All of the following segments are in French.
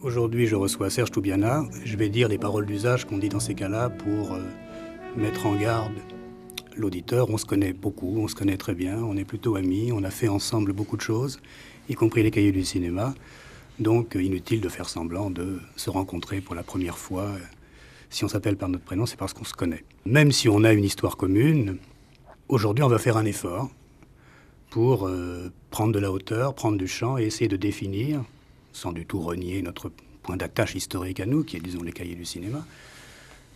Aujourd'hui, je reçois Serge Toubiana. Je vais dire les paroles d'usage qu'on dit dans ces cas-là pour mettre en garde l'auditeur. On se connaît beaucoup, on se connaît très bien, on est plutôt amis, on a fait ensemble beaucoup de choses, y compris les cahiers du cinéma. Donc, inutile de faire semblant de se rencontrer pour la première fois. Si on s'appelle par notre prénom, c'est parce qu'on se connaît. Même si on a une histoire commune, aujourd'hui, on va faire un effort pour prendre de la hauteur, prendre du champ et essayer de définir, sans du tout renier notre point d'attache historique à nous, qui est, disons, les cahiers du cinéma,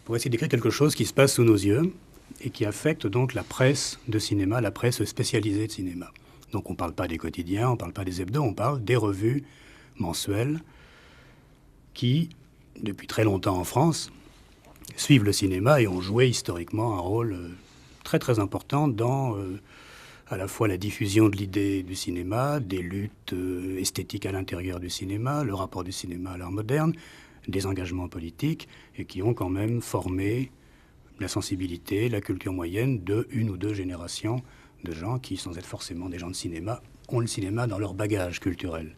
pour essayer d'écrire quelque chose qui se passe sous nos yeux et qui affecte donc la presse de cinéma, la presse spécialisée de cinéma. Donc on ne parle pas des quotidiens, on ne parle pas des hebdos, on parle des revues mensuelles qui, depuis très longtemps en France, suivent le cinéma et ont joué historiquement un rôle très très important dans à la fois la diffusion de l'idée du cinéma, des luttes esthétiques à l'intérieur du cinéma, le rapport du cinéma à l'art moderne, des engagements politiques, et qui ont quand même formé la sensibilité, la culture moyenne de une ou deux générations de gens qui, sans être forcément des gens de cinéma, ont le cinéma dans leur bagage culturel.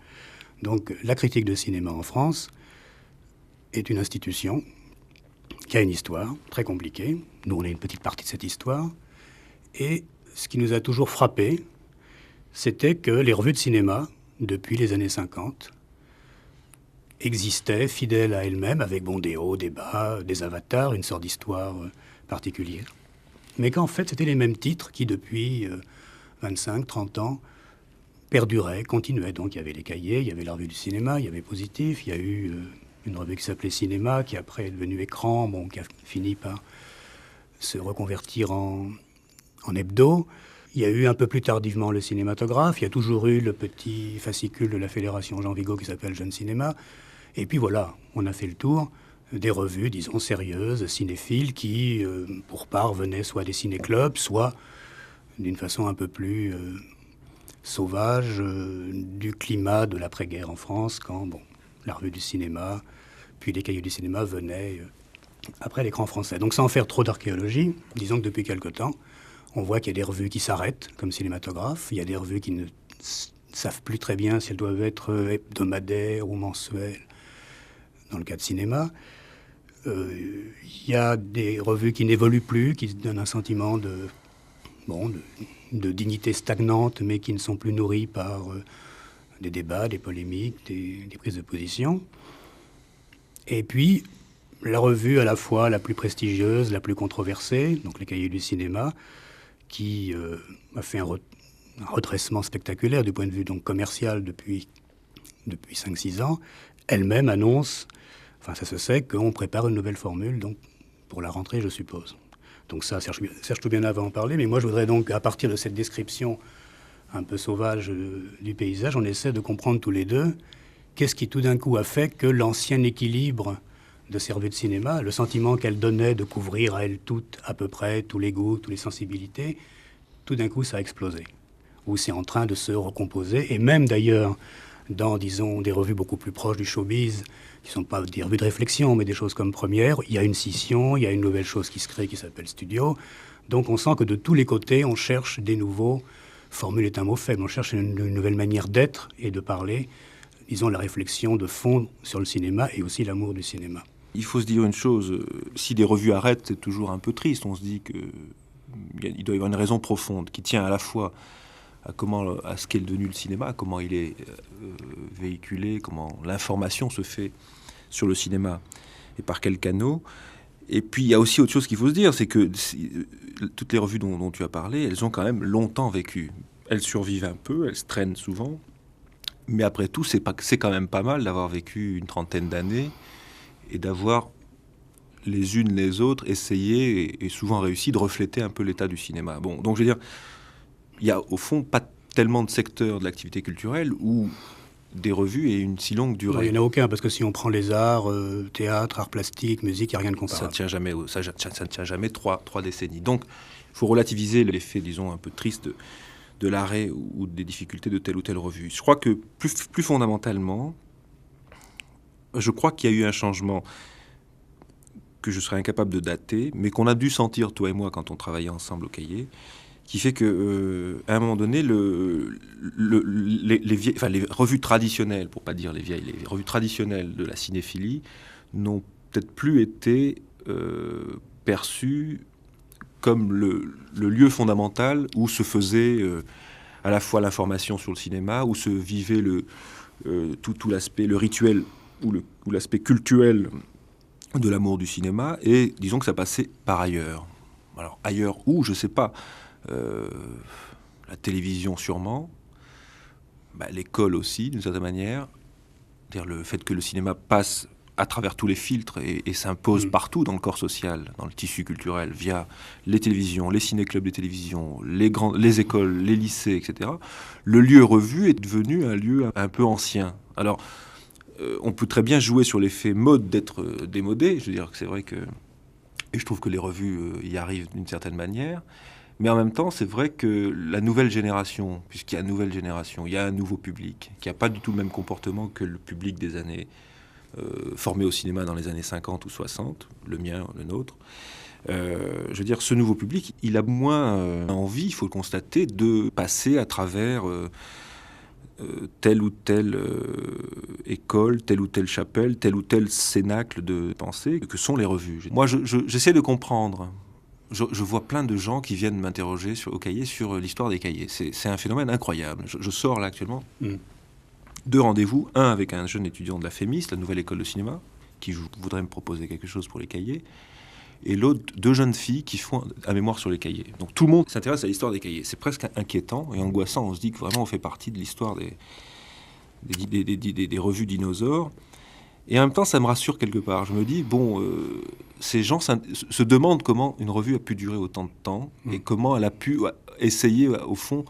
Donc la critique de cinéma en France est une institution qui a une histoire très compliquée. Nous, on est une petite partie de cette histoire. Et ce qui nous a toujours frappé, c'était que les revues de cinéma, depuis les années 50, existaient fidèles à elles-mêmes, avec des hauts, des bas, des avatars, une sorte d'histoire particulière. Mais qu'en fait, c'était les mêmes titres qui, depuis 25, 30 ans, perduraient, continuaient. Donc il y avait les cahiers, il y avait la revue du cinéma, il y avait Positif, il y a eu une revue qui s'appelait Cinéma, qui après est devenue Écran, qui a fini par se reconvertir en hebdo. Il y a eu un peu plus tardivement le cinématographe. Il y a toujours eu le petit fascicule de la Fédération Jean Vigo qui s'appelle Jeune Cinéma. Et puis voilà, on a fait le tour des revues, disons, sérieuses, cinéphiles, qui, pour part, venaient soit des ciné-clubs, soit d'une façon un peu plus sauvage, du climat de l'après-guerre en France, quand, la revue du cinéma, puis les cahiers du cinéma venaient après l'écran français. Donc sans faire trop d'archéologie, disons que depuis quelque temps, on voit qu'il y a des revues qui s'arrêtent, comme Cinématographe. Il y a des revues qui ne savent plus très bien si elles doivent être hebdomadaires ou mensuelles, dans le cas de cinéma. Il y a des revues qui n'évoluent plus, qui donnent un sentiment de dignité stagnante, mais qui ne sont plus nourries par des débats, des polémiques, des prises de position. Et puis, la revue à la fois la plus prestigieuse, la plus controversée, donc les cahiers du cinéma, qui a fait un redressement spectaculaire du point de vue donc commercial depuis 5-6 ans, elle-même annonce, ça se sait, qu'on prépare une nouvelle formule, donc pour la rentrée, je suppose. Donc ça, Serge Toubiana va en parler, mais moi je voudrais donc, à partir de cette description un peu sauvage du paysage, on essaie de comprendre tous les deux qu'est-ce qui tout d'un coup a fait que l'ancien équilibre de ces revues de cinéma, le sentiment qu'elle donnait de couvrir à elle toutes, à peu près, tous les goûts, toutes les sensibilités, tout d'un coup, ça a explosé. Ou c'est en train de se recomposer. Et même d'ailleurs, dans, disons, des revues beaucoup plus proches du showbiz, qui ne sont pas des revues de réflexion, mais des choses comme Première, il y a une scission, il y a une nouvelle chose qui se crée qui s'appelle Studio. Donc on sent que de tous les côtés, on cherche des nouveaux, formule est un mot faible, on cherche une nouvelle manière d'être et de parler, disons, la réflexion de fond sur le cinéma et aussi l'amour du cinéma. Il faut se dire une chose, si des revues arrêtent, c'est toujours un peu triste. On se dit qu'il doit y avoir une raison profonde qui tient à la fois à ce qu'est devenu le cinéma, à comment il est véhiculé, comment l'information se fait sur le cinéma et par quels canaux. Et puis il y a aussi autre chose qu'il faut se dire, c'est que toutes les revues dont tu as parlé, elles ont quand même longtemps vécu. Elles survivent un peu, elles se traînent souvent, mais après tout, c'est quand même pas mal d'avoir vécu une trentaine d'années et d'avoir les unes les autres essayé et souvent réussi de refléter un peu l'état du cinéma. Donc je veux dire, il y a au fond pas tellement de secteurs de l'activité culturelle où des revues aient une si longue durée. Non, il n'y en a aucun, parce que si on prend les arts, théâtre, arts plastiques, musique, il n'y a rien de comparable. Ça ne tient jamais trois décennies. Donc il faut relativiser l'effet, disons, un peu triste de l'arrêt ou des difficultés de telle ou telle revue. Je crois que plus fondamentalement, je crois qu'il y a eu un changement que je serais incapable de dater, mais qu'on a dû sentir, toi et moi, quand on travaillait ensemble au cahier, qui fait que à un moment donné, les revues traditionnelles, pour pas dire les vieilles, les revues traditionnelles de la cinéphilie n'ont peut-être plus été perçues comme le lieu fondamental où se faisait à la fois l'information sur le cinéma, où se vivait tout l'aspect, le rituel ou l'aspect cultuel de l'amour du cinéma, et disons que ça passait par ailleurs. Alors ailleurs où, je sais pas, la télévision sûrement, l'école aussi d'une certaine manière, c'est-à-dire le fait que le cinéma passe à travers tous les filtres et s'impose partout dans le corps social, dans le tissu culturel, via les télévisions, les ciné-clubs de télévision, les écoles, les lycées, etc. Le lieu revu est devenu un lieu un peu ancien. Alors, on peut très bien jouer sur l'effet mode d'être démodé. Je veux dire que c'est vrai que... Et je trouve que les revues y arrivent d'une certaine manière. Mais en même temps, c'est vrai que la nouvelle génération, puisqu'il y a une nouvelle génération, il y a un nouveau public, qui n'a pas du tout le même comportement que le public des années formé au cinéma dans les années 50 ou 60, le mien, le nôtre. Je veux dire, ce nouveau public, il a moins envie, il faut le constater, de passer à travers telle ou telle école, telle ou telle chapelle, tel ou tel cénacle de pensée que sont les revues. Moi, j'essaie de comprendre. Je vois plein de gens qui viennent m'interroger au cahier sur l'histoire des cahiers. C'est un phénomène incroyable. Je sors là actuellement 2 rendez-vous. Un avec un jeune étudiant de la FEMIS, la nouvelle école de cinéma, qui voudrait me proposer quelque chose pour les cahiers. Et l'autre, 2 jeunes filles qui font un mémoire sur les cahiers. Donc tout le monde s'intéresse à l'histoire des cahiers. C'est presque inquiétant et angoissant. On se dit que vraiment on fait partie de l'histoire des revues dinosaures. Et en même temps, ça me rassure quelque part. Je me dis, ces gens se demandent comment une revue a pu durer autant de temps et comment elle a pu essayer, au fond,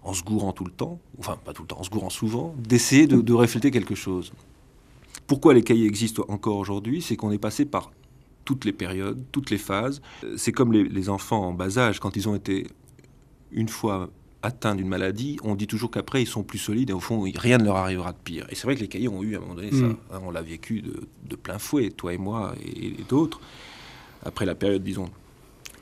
en se gourant tout le temps, enfin pas tout le temps, en se gourant souvent, d'essayer de refléter quelque chose. Pourquoi les cahiers existent encore aujourd'hui ? C'est qu'on est passé par toutes les périodes, toutes les phases. C'est comme les enfants en bas âge, quand ils ont été une fois atteints d'une maladie, on dit toujours qu'après ils sont plus solides et au fond rien ne leur arrivera de pire. Et c'est vrai que les cahiers ont eu à un moment donné ça. Hein, on l'a vécu de plein fouet, toi et moi et d'autres. Après la période, disons,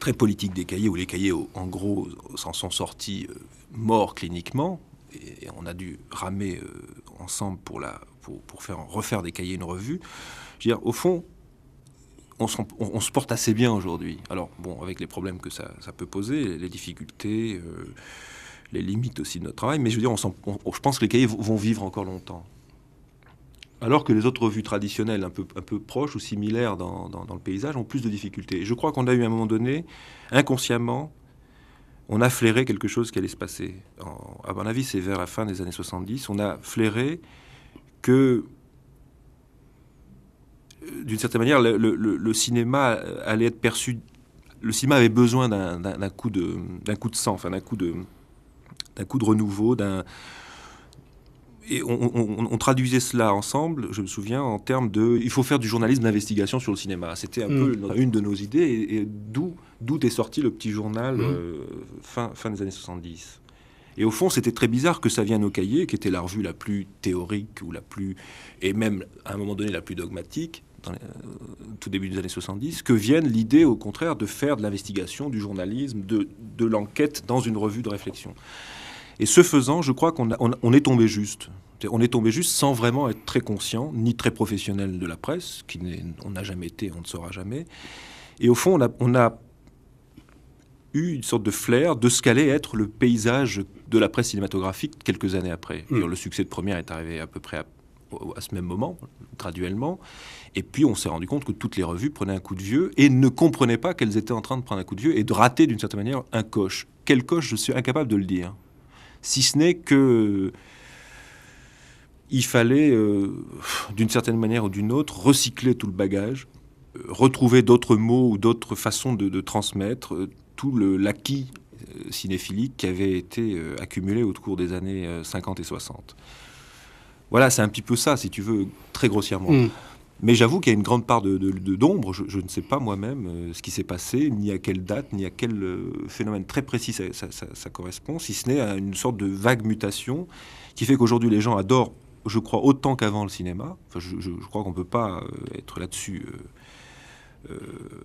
très politique des cahiers, où les cahiers, en gros, s'en sont sortis morts cliniquement, et on a dû ramer ensemble pour refaire des cahiers, une revue. Je veux dire, au fond, on se porte assez bien aujourd'hui. Alors, avec les problèmes que ça peut poser, les difficultés, les limites aussi de notre travail, mais je veux dire, je pense que les cahiers vont vivre encore longtemps. Alors que les autres revues traditionnelles, un peu proches ou similaires dans le paysage, ont plus de difficultés. Et je crois qu'on a eu à un moment donné, inconsciemment, on a flairé quelque chose qui allait se passer. À mon avis, c'est vers la fin des années 70, on a flairé que, d'une certaine manière, le cinéma allait être perçu... Le cinéma avait besoin d'un coup de sang, enfin d'un coup de renouveau, Et on traduisait cela ensemble, je me souviens, en termes de... Il faut faire du journalisme d'investigation sur le cinéma. C'était un peu une de nos idées, et d'où est sorti le petit journal fin des années 70. Et au fond, c'était très bizarre que ça vienne au cahier, qui était la revue la plus théorique, et même, à un moment donné, la plus dogmatique, tout début des années 70, que vienne l'idée, au contraire, de faire de l'investigation, du journalisme, de l'enquête dans une revue de réflexion. Et ce faisant, je crois qu'on est tombé juste. On est tombé juste sans vraiment être très conscient, ni très professionnel de la presse, on n'a jamais été, on ne sera jamais. Et au fond, on a eu une sorte de flair de ce qu'allait être le paysage de la presse cinématographique quelques années après. Le succès de Première est arrivé à peu près à ce même moment, graduellement. Et puis on s'est rendu compte que toutes les revues prenaient un coup de vieux et ne comprenaient pas qu'elles étaient en train de prendre un coup de vieux et de rater d'une certaine manière un coche. Quel coche, je suis incapable de le dire. Si ce n'est que il fallait, d'une certaine manière ou d'une autre, recycler tout le bagage, retrouver d'autres mots ou d'autres façons de transmettre tout l'acquis cinéphilique qui avait été accumulé au cours des années 50 et 60. Voilà, c'est un petit peu ça, si tu veux, très grossièrement. Mais j'avoue qu'il y a une grande part d'ombre. Je ne sais pas moi-même ce qui s'est passé, ni à quelle date, ni à quel phénomène très précis ça correspond, si ce n'est à une sorte de vague mutation qui fait qu'aujourd'hui les gens adorent, je crois, autant qu'avant le cinéma. Enfin, je crois qu'on ne peut pas être là-dessus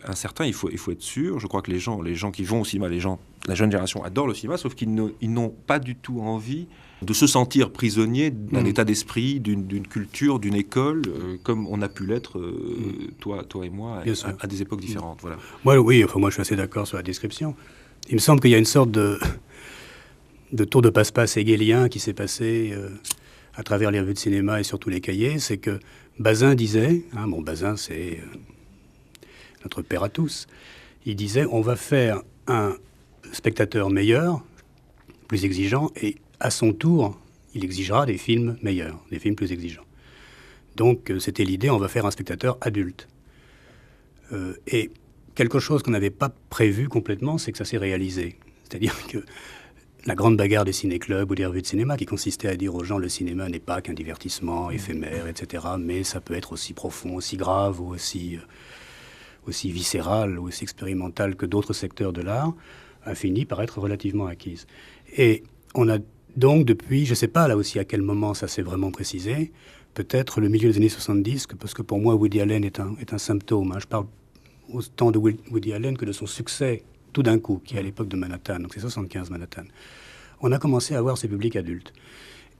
incertain. Il faut être sûr. Je crois que les gens qui vont au cinéma, la jeune génération adore le cinéma, sauf qu'ils n'ont pas du tout envie de se sentir prisonniers d'un état d'esprit, d'une culture, d'une école, comme on a pu l'être, toi et moi, à des époques différentes. Voilà. Moi, je suis assez d'accord sur la description. Il me semble qu'il y a une sorte de tour de passe-passe hegelien qui s'est passé à travers les revues de cinéma et surtout les cahiers. C'est que Bazin disait, Bazin c'est notre père à tous, il disait on va faire un spectateur meilleur, plus exigeant, et à son tour, il exigera des films meilleurs, des films plus exigeants. Donc c'était l'idée, on va faire un spectateur adulte. Et quelque chose qu'on n'avait pas prévu complètement, c'est que ça s'est réalisé. C'est-à-dire que la grande bagarre des ciné-clubs ou des revues de cinéma qui consistait à dire aux gens le cinéma n'est pas qu'un divertissement éphémère, etc., mais ça peut être aussi profond, aussi grave, ou aussi viscéral, ou aussi expérimental que d'autres secteurs de l'art, a fini par être relativement acquise. Et on a donc depuis, je ne sais pas là aussi à quel moment ça s'est vraiment précisé, peut-être le milieu des années 70, parce que pour moi Woody Allen est un symptôme. Je parle autant de Woody Allen que de son succès tout d'un coup, qui est à l'époque de Manhattan, donc c'est 75 Manhattan. On a commencé à avoir ces publics adultes.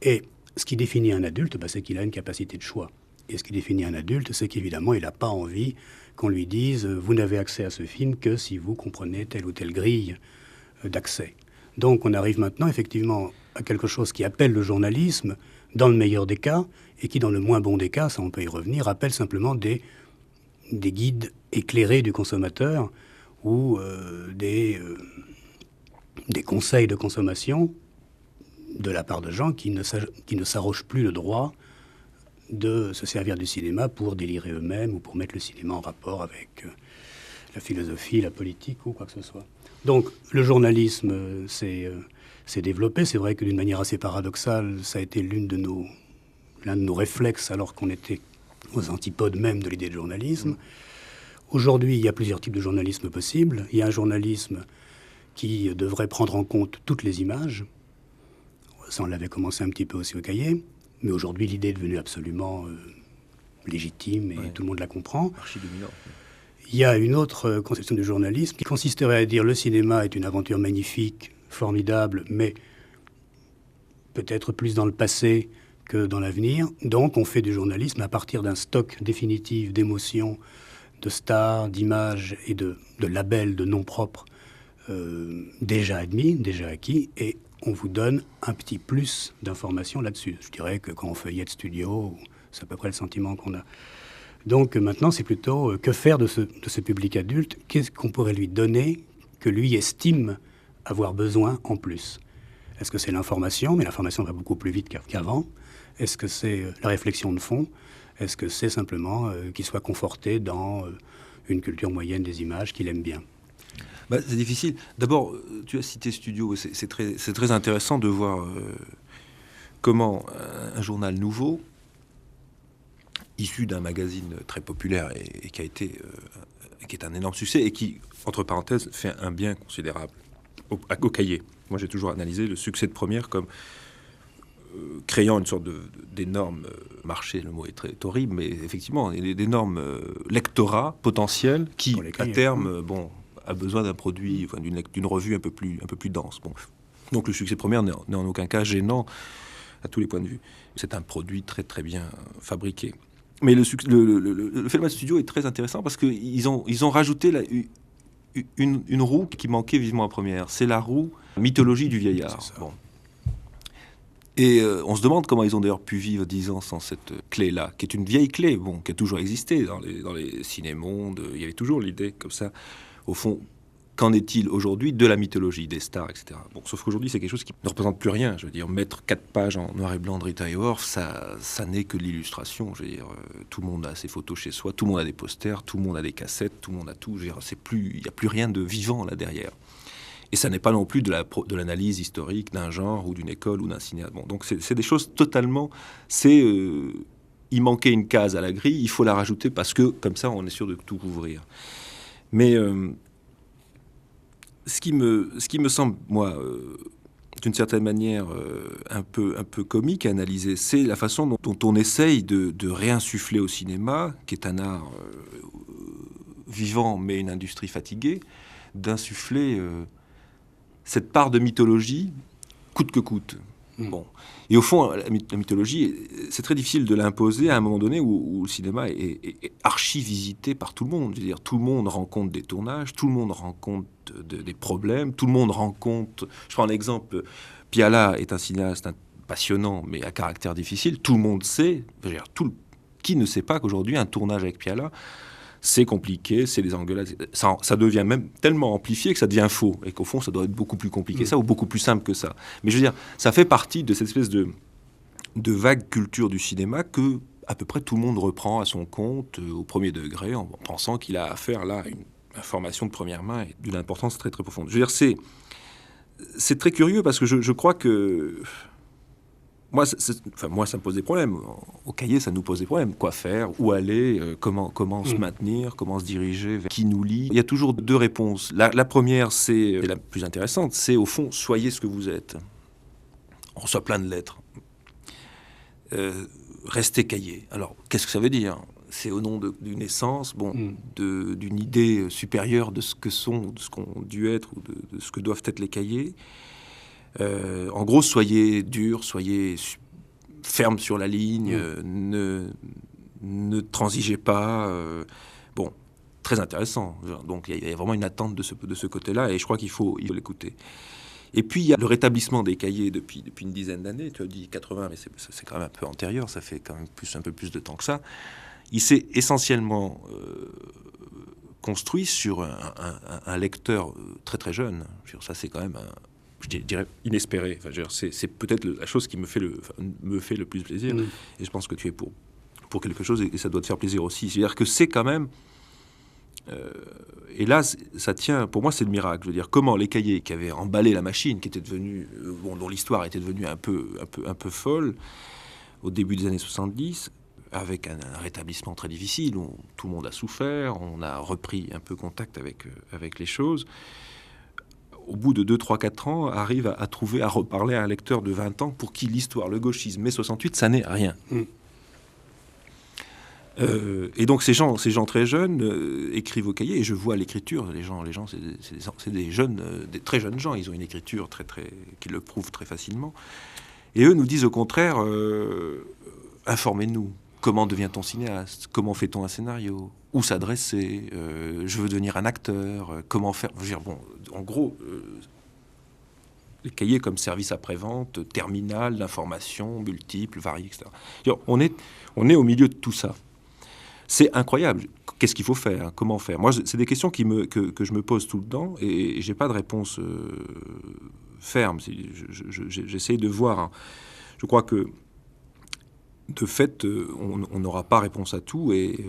Et ce qui définit un adulte, c'est qu'il a une capacité de choix. Et ce qui définit un adulte, c'est qu'évidemment, il n'a pas envie qu'on lui dise « vous n'avez accès à ce film que si vous comprenez telle ou telle grille d'accès ». Donc on arrive maintenant effectivement à quelque chose qui appelle le journalisme, dans le meilleur des cas, et qui dans le moins bon des cas, ça on peut y revenir, appelle simplement des guides éclairés du consommateur ou des conseils de consommation de la part de gens qui ne s'arrogent plus le droit de se servir du cinéma pour délirer eux-mêmes ou pour mettre le cinéma en rapport avec la philosophie, la politique ou quoi que ce soit. Donc le journalisme s'est développé. C'est vrai que d'une manière assez paradoxale, ça a été l'un de nos réflexes alors qu'on était aux antipodes même de l'idée de journalisme. Aujourd'hui, il y a plusieurs types de journalisme possibles. Il y a un journalisme qui devrait prendre en compte toutes les images. Ça, on l'avait commencé un petit peu aussi au cahier. Mais aujourd'hui, l'idée est devenue absolument légitime et tout le monde la comprend. Archi-dominant. Il y a une autre conception du journalisme qui consisterait à dire le cinéma est une aventure magnifique, formidable, mais peut-être plus dans le passé que dans l'avenir. Donc on fait du journalisme à partir d'un stock définitif d'émotions, de stars, d'images et de labels, de noms propres déjà admis, déjà acquis, et on vous donne un petit plus d'informations là-dessus. Je dirais que quand on feuillette Studio, c'est à peu près le sentiment qu'on a. Donc maintenant, c'est plutôt que faire de ce public adulte, qu'est-ce qu'on pourrait lui donner que lui estime avoir besoin en plus. Est-ce que c'est l'information? Mais l'information va beaucoup plus vite qu'avant. Est-ce que c'est la réflexion de fond? Est-ce que c'est simplement qu'il soit conforté dans une culture moyenne des images qu'il aime bien? C'est difficile. D'abord, tu as cité Studio. C'est très intéressant de voir comment un journal nouveau, issu d'un magazine très populaire et qui est un énorme succès et qui, entre parenthèses, fait un bien considérable au cahier. Moi, j'ai toujours analysé le succès de Première comme créant une sorte d'énorme marché, le mot est horrible, mais effectivement, d'énormes lectorats potentiels qui, à terme, a besoin d'un produit, d'une revue un peu plus dense. Donc le succès de Première n'est en aucun cas gênant à tous les points de vue. C'est un produit très très bien fabriqué. Mais le phénomène Studio est très intéressant parce qu'ils ont rajouté une roue qui manquait vivement à Première. C'est la roue mythologie du vieillard. Et on se demande comment ils ont d'ailleurs pu vivre 10 ans sans cette clé-là, qui est une vieille clé, qui a toujours existé dans les ciné-mondes. Il y avait toujours l'idée comme ça. Au fond, qu'en est-il aujourd'hui de la mythologie, des stars, etc. Sauf qu'aujourd'hui, c'est quelque chose qui ne représente plus rien. Je veux dire, mettre 4 pages en noir et blanc de Rita Hayworth, ça n'est que de l'illustration. Je veux dire, tout le monde a ses photos chez soi, tout le monde a des posters, tout le monde a des cassettes, tout le monde a tout. Je veux dire, il n'y a plus rien de vivant là derrière. Et ça n'est pas non plus de l'analyse historique d'un genre ou d'une école ou d'un cinéaste. Donc c'est des choses totalement... il manquait une case à la grille, il faut la rajouter parce que, comme ça, on est sûr de tout couvrir. Mais ce qui me semble, moi, d'une certaine manière, un peu comique à analyser, c'est la façon dont on essaye de réinsuffler au cinéma, qui est un art vivant, mais une industrie fatiguée, d'insuffler cette part de mythologie, coûte que coûte. Bon. Et au fond, la mythologie, c'est très difficile de l'imposer à un moment donné où le cinéma est archi visité par tout le monde. Je veux dire, tout le monde rencontre des tournages, tout le monde rencontre des problèmes, tout le monde rencontre... Je prends un exemple, Piala est un cinéaste passionnant, mais à caractère difficile. Tout le monde sait, je veux dire, qui ne sait pas qu'aujourd'hui, un tournage avec Piala, c'est compliqué, c'est des engueulades. Ça devient même tellement amplifié que ça devient faux. Et qu'au fond, ça doit être beaucoup plus compliqué ça, ou beaucoup plus simple que ça. Mais je veux dire, ça fait partie de cette espèce de vague culture du cinéma que à peu près tout le monde reprend à son compte, au premier degré, en pensant qu'il a affaire là à une information de première main et d'une importance très très profonde. Je veux dire, c'est très curieux parce que je crois que... Moi, ça me pose des problèmes. Au Cahiers, ça nous pose des problèmes. Quoi faire? Où aller? Comment se maintenir? Comment se diriger? Vers qui nous lie? Il y a toujours deux réponses. La première, c'est la plus intéressante, c'est au fond, soyez ce que vous êtes. On reçoit plein de lettres. Restez Cahiers. Alors, qu'est-ce que ça veut dire? C'est au nom d'une essence, d'une idée supérieure de ce que sont, de ce qu'ont dû être ou de ce que doivent être les Cahiers. En gros, soyez dur, soyez ferme sur la ligne, ne transigez pas. Très intéressant. Donc il y a vraiment une attente de ce côté-là, et je crois qu'il faut l'écouter. Et puis il y a le rétablissement des Cahiers depuis une dizaine d'années. Tu as dit 80, mais c'est quand même un peu antérieur. Ça fait quand même un peu plus de temps que ça. Il s'est essentiellement construit sur un lecteur très très jeune. Ça, c'est quand même je dirais inespéré. C'est peut-être la chose qui me fait le plus plaisir. Et je pense que tu es pour quelque chose, et ça doit te faire plaisir aussi. C'est-à-dire que c'est quand même... et là, ça tient... Pour moi, c'est le miracle. Je veux dire, comment les Cahiers qui avaient emballé la machine, qui était devenue... dont l'histoire était devenue un peu folle, au début des années 70, avec un rétablissement très difficile, où tout le monde a souffert, on a repris un peu contact avec les choses... au bout de 2, 3, 4 ans, arrive à trouver, à reparler à un lecteur de 20 ans pour qui l'histoire, le gauchisme, mai 68, ça n'est rien. Et donc ces gens très jeunes écrivent au Cahiers, et je vois l'écriture. Les gens, c'est des jeunes, des très jeunes gens. Ils ont une écriture qui le prouve très facilement. Et eux nous disent au contraire, informez-nous. Comment devient-on cinéaste? Comment fait-on un scénario? Où s'adresser? Je veux devenir un acteur. Comment faire? Je veux dire, en gros, les Cahiers comme service après-vente, terminal d'information, multiples, variés, etc. On est au milieu de tout ça. C'est incroyable. Qu'est-ce qu'il faut faire? Comment faire? Moi, c'est des questions que je me pose tout le temps, et j'ai pas de réponse ferme. J'essaie de voir. Je crois que de fait, on n'aura pas réponse à tout, et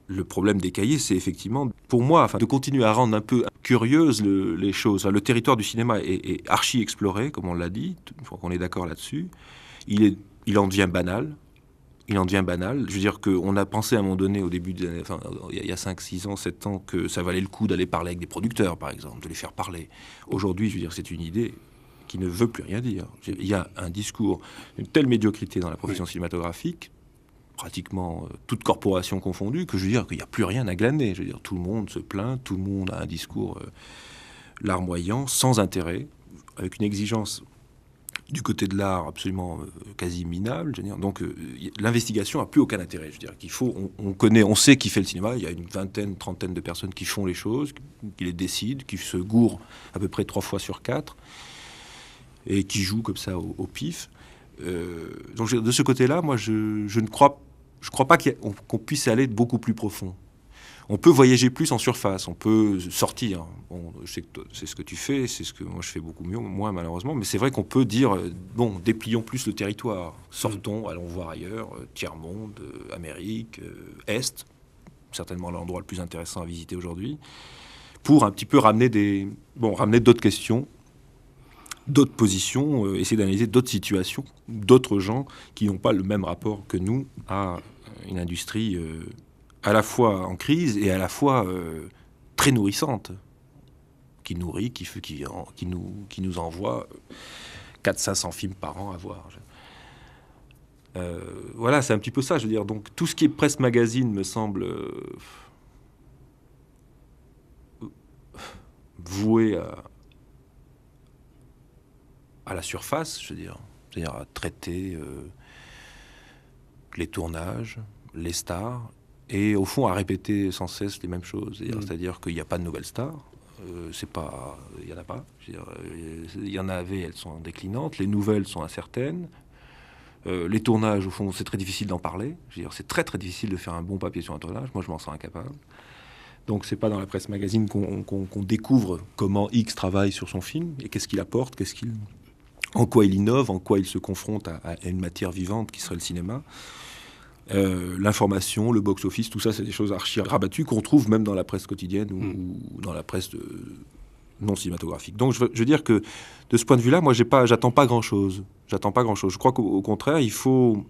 le problème des Cahiers, c'est effectivement, pour moi, de continuer à rendre un peu curieuses les choses. Le territoire du cinéma est archi exploré, comme on l'a dit, je crois qu'on est d'accord là-dessus. Il en devient banal. Je veux dire qu'on a pensé à un moment donné, au début des années, il y a 5, 6 ans, 7 ans, que ça valait le coup d'aller parler avec des producteurs, par exemple, de les faire parler. Aujourd'hui, je veux dire, c'est une idée qui ne veut plus rien dire. Il y a un discours, une telle médiocrité dans la profession cinématographique, pratiquement toute corporation confondue, que je veux dire qu'il n'y a plus rien à glaner. Je veux dire, tout le monde se plaint, tout le monde a un discours larmoyant, sans intérêt, avec une exigence du côté de l'art absolument quasi minable. Je veux dire. Donc l'investigation n'a plus aucun intérêt. Je veux dire qu'il faut, on sait qui fait le cinéma. Il y a une vingtaine, trentaine de personnes qui font les choses, qui les décident, qui se gourent à peu près 3 fois sur 4, et qui jouent comme ça au pif. Donc de ce côté-là, moi, je ne crois pas qu'on puisse aller beaucoup plus profond. On peut voyager plus en surface, on peut sortir. Je sais que c'est ce que tu fais, c'est ce que moi je fais beaucoup mieux, moins malheureusement, mais c'est vrai qu'on peut dire, déplions plus le territoire. Sortons, allons voir ailleurs, tiers-monde, Amérique, Est, certainement l'endroit le plus intéressant à visiter aujourd'hui, pour un petit peu ramener d'autres questions, d'autres positions, essayer d'analyser d'autres situations, d'autres gens qui n'ont pas le même rapport que nous à une industrie à la fois en crise et à la fois très nourrissante, qui nourrit, qui nous envoie 400-500 films par an à voir. Voilà, c'est un petit peu ça, je veux dire. Donc tout ce qui est presse magazine me semble voué à la surface, je veux dire. C'est-à-dire à traiter les tournages, les stars, et au fond à répéter sans cesse les mêmes choses. C'est-à-dire qu'il n'y a pas de nouvelles stars. Il n'y en a pas. Il y en avait, elles sont déclinantes. Les nouvelles sont incertaines. Les tournages, au fond, c'est très difficile d'en parler. C'est très très difficile de faire un bon papier sur un tournage. Moi, je m'en sens incapable. Donc, c'est pas dans la presse magazine qu'on découvre comment X travaille sur son film et qu'est-ce qu'il apporte, en quoi il innove, en quoi il se confronte à une matière vivante qui serait le cinéma. L'information, le box-office, tout ça, c'est des choses archi rabattues qu'on trouve même dans la presse quotidienne ou dans la presse non cinématographique. Donc, je veux dire que de ce point de vue-là, moi, j'attends pas grand-chose. Je crois qu'au contraire, il faut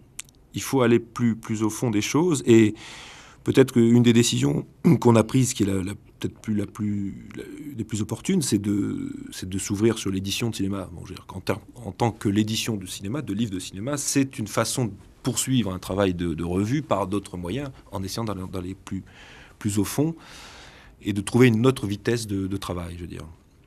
aller plus au fond des choses. Et peut-être qu'une des décisions qu'on a prises, qui est des plus opportunes, c'est de s'ouvrir sur l'édition de cinéma. Bon, je veux dire en tant que l'édition de cinéma, de livres de cinéma, c'est une façon de poursuivre un travail de revue par d'autres moyens, en essayant d'aller plus au fond et de trouver une autre vitesse de travail, je veux dire.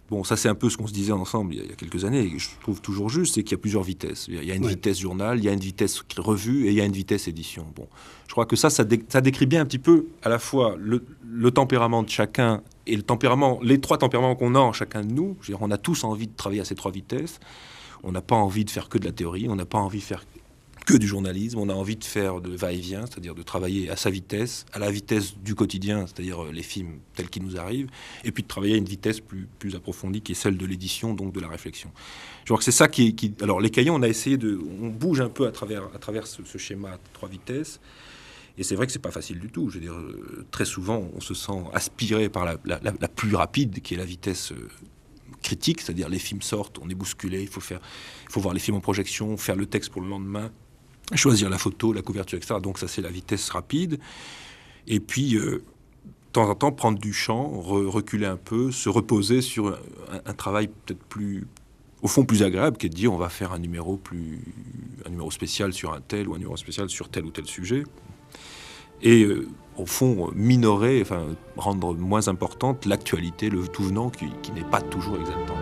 Bon, ça c'est un peu ce qu'on se disait ensemble il y a quelques années, et je trouve toujours juste, c'est qu'il y a plusieurs vitesses. Il y a une vitesse journal, il y a une vitesse revue, et il y a une vitesse édition. Bon, je crois que ça décrit bien un petit peu à la fois le tempérament de chacun, et les trois tempéraments qu'on a en chacun de nous. Je veux dire, on a tous envie de travailler à ces trois vitesses. On n'a pas envie de faire que de la théorie, on n'a pas envie de faire que du journalisme, on a envie de faire de va-et-vient, c'est-à-dire de travailler à sa vitesse, à la vitesse du quotidien, c'est-à-dire les films tels qu'ils nous arrivent, et puis de travailler à une vitesse plus approfondie qui est celle de l'édition, donc de la réflexion. Je crois que c'est ça qui... Alors les cahiers, on bouge un peu à travers ce schéma à trois vitesses, et c'est vrai que c'est pas facile du tout. Je veux dire, très souvent, on se sent aspiré par la plus rapide, qui est la vitesse critique, c'est-à-dire les films sortent, on est bousculé, il faut voir les films en projection, faire le texte pour le lendemain, choisir la photo, la couverture, etc. Donc ça, c'est la vitesse rapide. Et puis, de temps en temps, prendre du champ, reculer un peu, se reposer sur un travail peut-être au fond plus agréable, qui est de dire on va faire un numéro spécial sur un tel ou un numéro spécial sur tel ou tel sujet. Et au fond, minorer, rendre moins importante l'actualité, le tout venant, qui n'est pas toujours exaltant.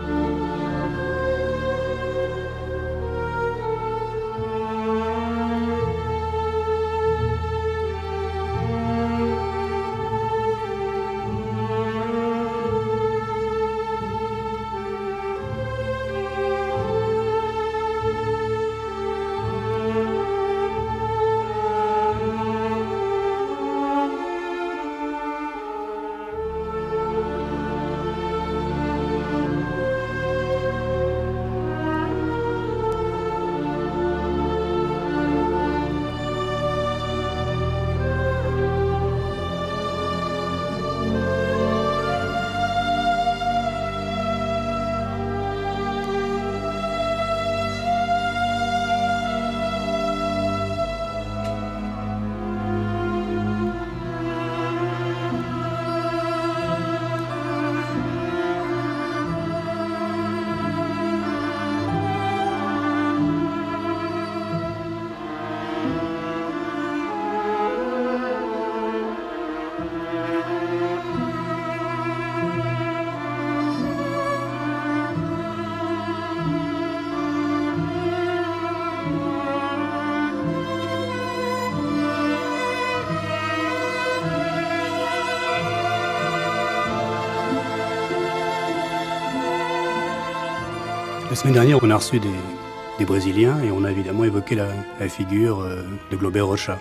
La semaine dernière, on a reçu des Brésiliens et on a évidemment évoqué la figure de Glauber Rocha.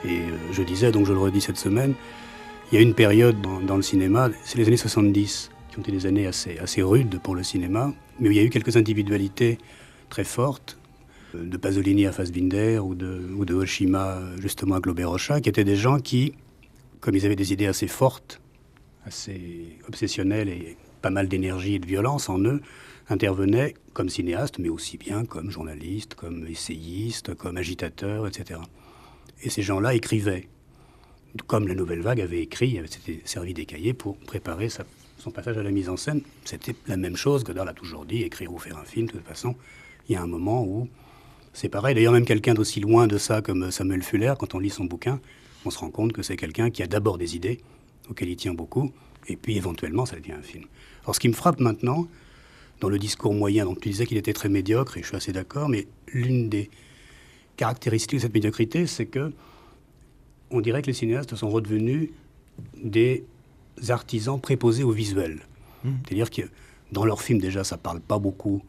Et je disais, donc je le redis cette semaine, il y a une période dans le cinéma, c'est les années 70, qui ont été des années assez rudes pour le cinéma, mais où il y a eu quelques individualités très fortes, de Pasolini à Fassbinder ou de Oshima justement à Glauber Rocha, qui étaient des gens qui, comme ils avaient des idées assez fortes, assez obsessionnelles et pas mal d'énergie et de violence en eux, intervenaient comme cinéastes, mais aussi bien comme journalistes, comme essayistes, comme agitateurs, etc. Et ces gens-là écrivaient, comme la Nouvelle Vague avait écrit, s'était servi des cahiers pour préparer son passage à la mise en scène. C'était la même chose que Godard l'a toujours dit, écrire ou faire un film, de toute façon, il y a un moment où c'est pareil. D'ailleurs, même quelqu'un d'aussi loin de ça comme Samuel Fuller, quand on lit son bouquin, on se rend compte que c'est quelqu'un qui a d'abord des idées, auxquelles il tient beaucoup, et puis éventuellement, ça devient un film. Alors, ce qui me frappe maintenant, dans le discours moyen, donc tu disais qu'il était très médiocre, et je suis assez d'accord, mais l'une des caractéristiques de cette médiocrité, c'est que on dirait que les cinéastes sont redevenus des artisans préposés au visuel. C'est-à-dire que dans leurs films, déjà, ça parle pas beaucoup.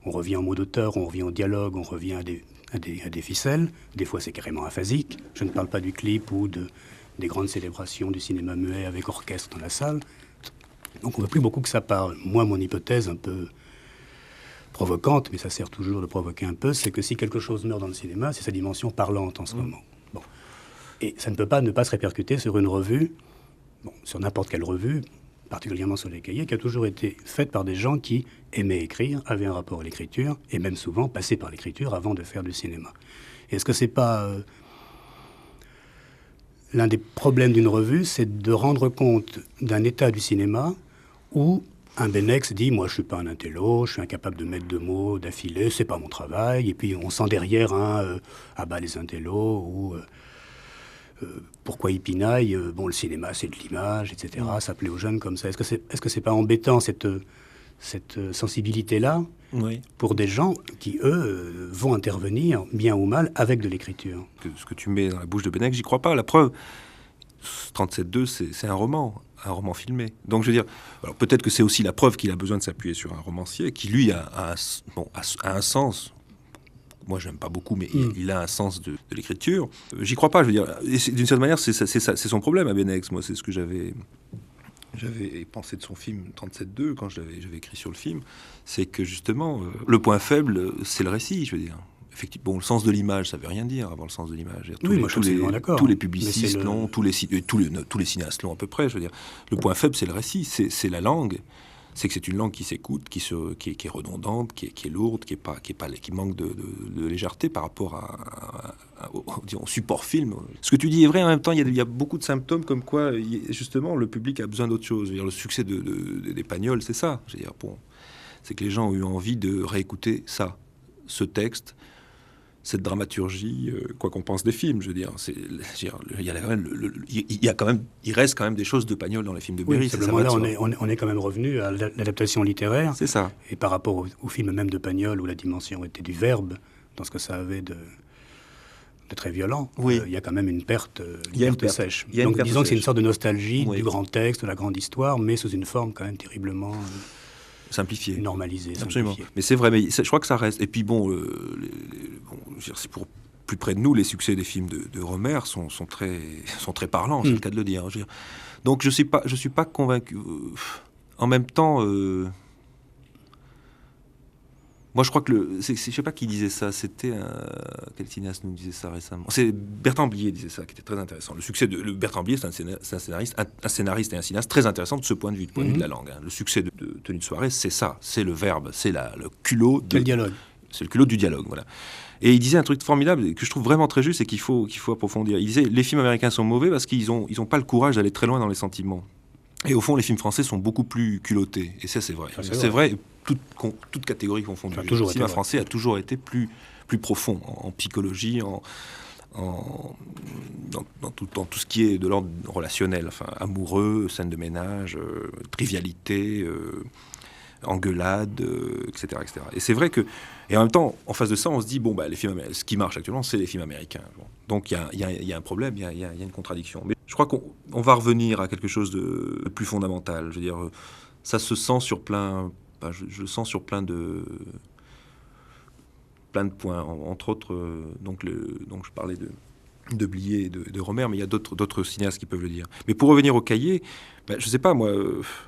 On revient au mot d'auteur, on revient au dialogue, on revient à des ficelles. Des fois, c'est carrément aphasique. Je ne parle pas du clip ou des grandes célébrations du cinéma muet avec orchestre dans la salle. Donc, on ne veut plus beaucoup que ça parle. Moi, mon hypothèse un peu provocante, mais ça sert toujours de provoquer un peu, c'est que si quelque chose meurt dans le cinéma, c'est sa dimension parlante en ce moment. Bon. Et ça ne peut pas ne pas se répercuter sur une revue, sur n'importe quelle revue, particulièrement sur les cahiers, qui a toujours été faite par des gens qui aimaient écrire, avaient un rapport à l'écriture, et même souvent passaient par l'écriture avant de faire du cinéma. Et est-ce que c'est pas... l'un des problèmes d'une revue, c'est de rendre compte d'un état du cinéma où un Benex dit « moi je suis pas un intello, je suis incapable de mettre 2 mots d'affilée, c'est pas mon travail », et puis on sent derrière un ah bah les intellos » ou pourquoi ils pinaillent, bon le cinéma c'est de l'image, etc. Ça plaît aux jeunes comme ça. Est-ce que c'est pas embêtant cette sensibilité-là pour des gens qui, eux, vont intervenir, bien ou mal, avec de l'écriture? Ce que tu mets dans la bouche de Benex, j'y crois pas. La preuve, 37.2, c'est un roman filmé. Donc je veux dire, alors peut-être que c'est aussi la preuve qu'il a besoin de s'appuyer sur un romancier qui, lui, a un sens. Moi, je n'aime pas beaucoup, mais il a un sens de l'écriture. J'y crois pas, je veux dire. Et d'une certaine manière, c'est son problème à Benex. Moi, c'est ce que j'avais pensé de son film 37.2 quand j'avais écrit sur le film. C'est que, justement, le point faible, c'est le récit, je veux dire. Effectivement, bon, le sens de l'image, ça veut rien dire avant le sens de l'image. Tous les publicistes l'ont, tous les cinéastes l'ont à peu près, je veux dire. Le point faible, c'est le récit, c'est la langue. C'est que c'est une langue qui s'écoute, qui est redondante, qui est lourde, qui manque de légèreté par rapport au support film. Ce que tu dis est vrai, en même temps, il y a beaucoup de symptômes comme quoi, justement, le public a besoin d'autre chose. Je veux dire, le succès des Pagnols, c'est ça. Je veux dire, bon, c'est que les gens ont eu envie de réécouter ça, ce texte, cette dramaturgie, quoi qu'on pense des films, je veux dire, il reste quand même des choses de Pagnol dans les films de Berry. Oui, simplement là, on est quand même revenu à l'adaptation littéraire. C'est ça. Et par rapport au film même de Pagnol, où la dimension était du verbe, dans ce que ça avait de très violent, il y a quand même une perte sèche. Donc disons que c'est une sorte de nostalgie du grand texte, de la grande histoire, mais sous une forme quand même terriblement... simplifié, normalisé, absolument. Mais c'est vrai, mais je crois que ça reste. Et puis bon, c'est pour plus près de nous, les succès des films de Rohmer sont très parlants, c'est le cas de le dire. Je veux dire. Donc je suis pas convaincu. En même temps, moi je crois que je sais pas qui disait ça. C'était quel cinéaste nous disait ça récemment? C'est Bertrand Blier disait ça, qui était très intéressant. Le succès de Bertrand Blier, c'est un scénariste et un cinéaste très intéressant de ce point de vue, de la langue. Hein. Le succès de Tenue de soirée, c'est ça, c'est le verbe, c'est le culot le dialogue. C'est le culot du dialogue, voilà. Et il disait un truc formidable que je trouve vraiment très juste et qu'il faut approfondir. Il disait les films américains sont mauvais parce qu'ils ont pas le courage d'aller très loin dans les sentiments. Et au fond, les films français sont beaucoup plus culottés. Et ça, c'est vrai. C'est vrai. Toute catégorie confondue. Le cinéma français a toujours été plus profond en psychologie, dans tout ce qui est de l'ordre relationnel, enfin amoureux, scène de ménage, trivialité, engueulade, etc., etc. Et c'est vrai que, et en même temps, en face de ça, on se dit bon bah ce qui marche actuellement, c'est les films américains. Bon. Donc il y a un problème, il y a une contradiction. Mais je crois qu'on va revenir à quelque chose de plus fondamental. Je veux dire, ça se sent sur plein. Je le sens sur plein de points, entre autres, donc je parlais de Blier et de Rohmer, mais il y a d'autres cinéastes qui peuvent le dire. Mais pour revenir au cahier, je sais pas, moi,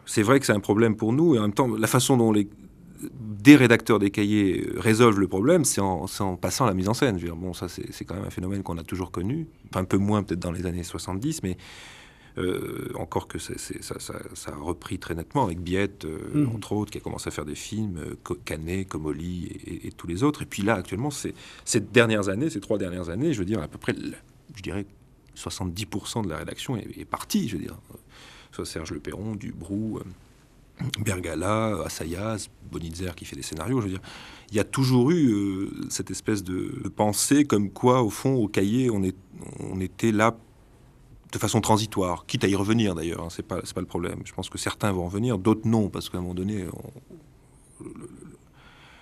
c'est vrai que c'est un problème pour nous, et en même temps, la façon dont des rédacteurs des cahiers résolvent le problème, c'est en passant à la mise en scène. Je veux dire, bon, ça, c'est quand même un phénomène qu'on a toujours connu, enfin, un peu moins peut-être dans les années 70, mais encore que ça a repris très nettement avec Biette, entre autres, qui a commencé à faire des films, Canet, Comolli et tous les autres. Et puis là, actuellement, ces 3 dernières années, je veux dire, à peu près, je dirais, 70% de la rédaction est partie, je veux dire. Soit Serge Le Perron, Dubroux, Bergala, Assayas, Bonitzer qui fait des scénarios. Je veux dire, il y a toujours eu cette espèce de pensée comme quoi, au fond, au Cahiers, on était là de façon transitoire, quitte à y revenir d'ailleurs, hein, c'est pas le problème. Je pense que certains vont en venir, d'autres non, parce qu'à un moment donné,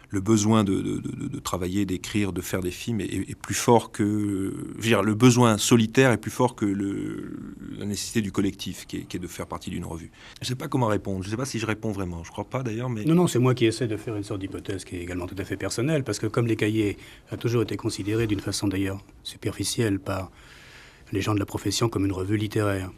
le besoin de travailler, d'écrire, de faire des films est plus fort que... Je veux dire, le besoin solitaire est plus fort que la nécessité du collectif, qui est de faire partie d'une revue. Je ne sais pas comment répondre, je ne sais pas si je réponds vraiment, je ne crois pas d'ailleurs, mais... Non, c'est moi qui essaie de faire une sorte d'hypothèse qui est également tout à fait personnelle, parce que comme les Cahiers a toujours été considéré d'une façon d'ailleurs superficielle par les gens de la profession comme une revue littéraire,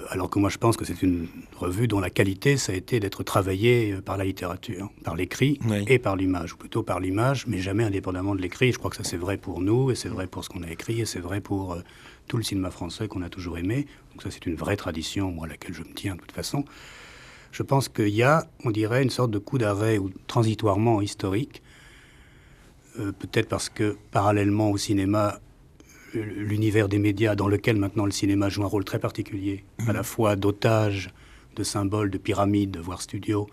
alors que moi je pense que c'est une revue dont la qualité, ça a été d'être travaillée par la littérature, par l'écrit et par l'image, ou plutôt par l'image, mais jamais indépendamment de l'écrit. Je crois que ça c'est vrai pour nous, et c'est vrai pour ce qu'on a écrit, et c'est vrai pour tout le cinéma français qu'on a toujours aimé. Donc ça c'est une vraie tradition, moi, à laquelle je me tiens de toute façon. Je pense qu'il y a, on dirait, une sorte de coup d'arrêt, ou transitoirement historique, peut-être parce que parallèlement au cinéma, l'univers des médias dans lequel maintenant le cinéma joue un rôle très particulier, à la fois d'otage, de symboles, de pyramides, voire studios,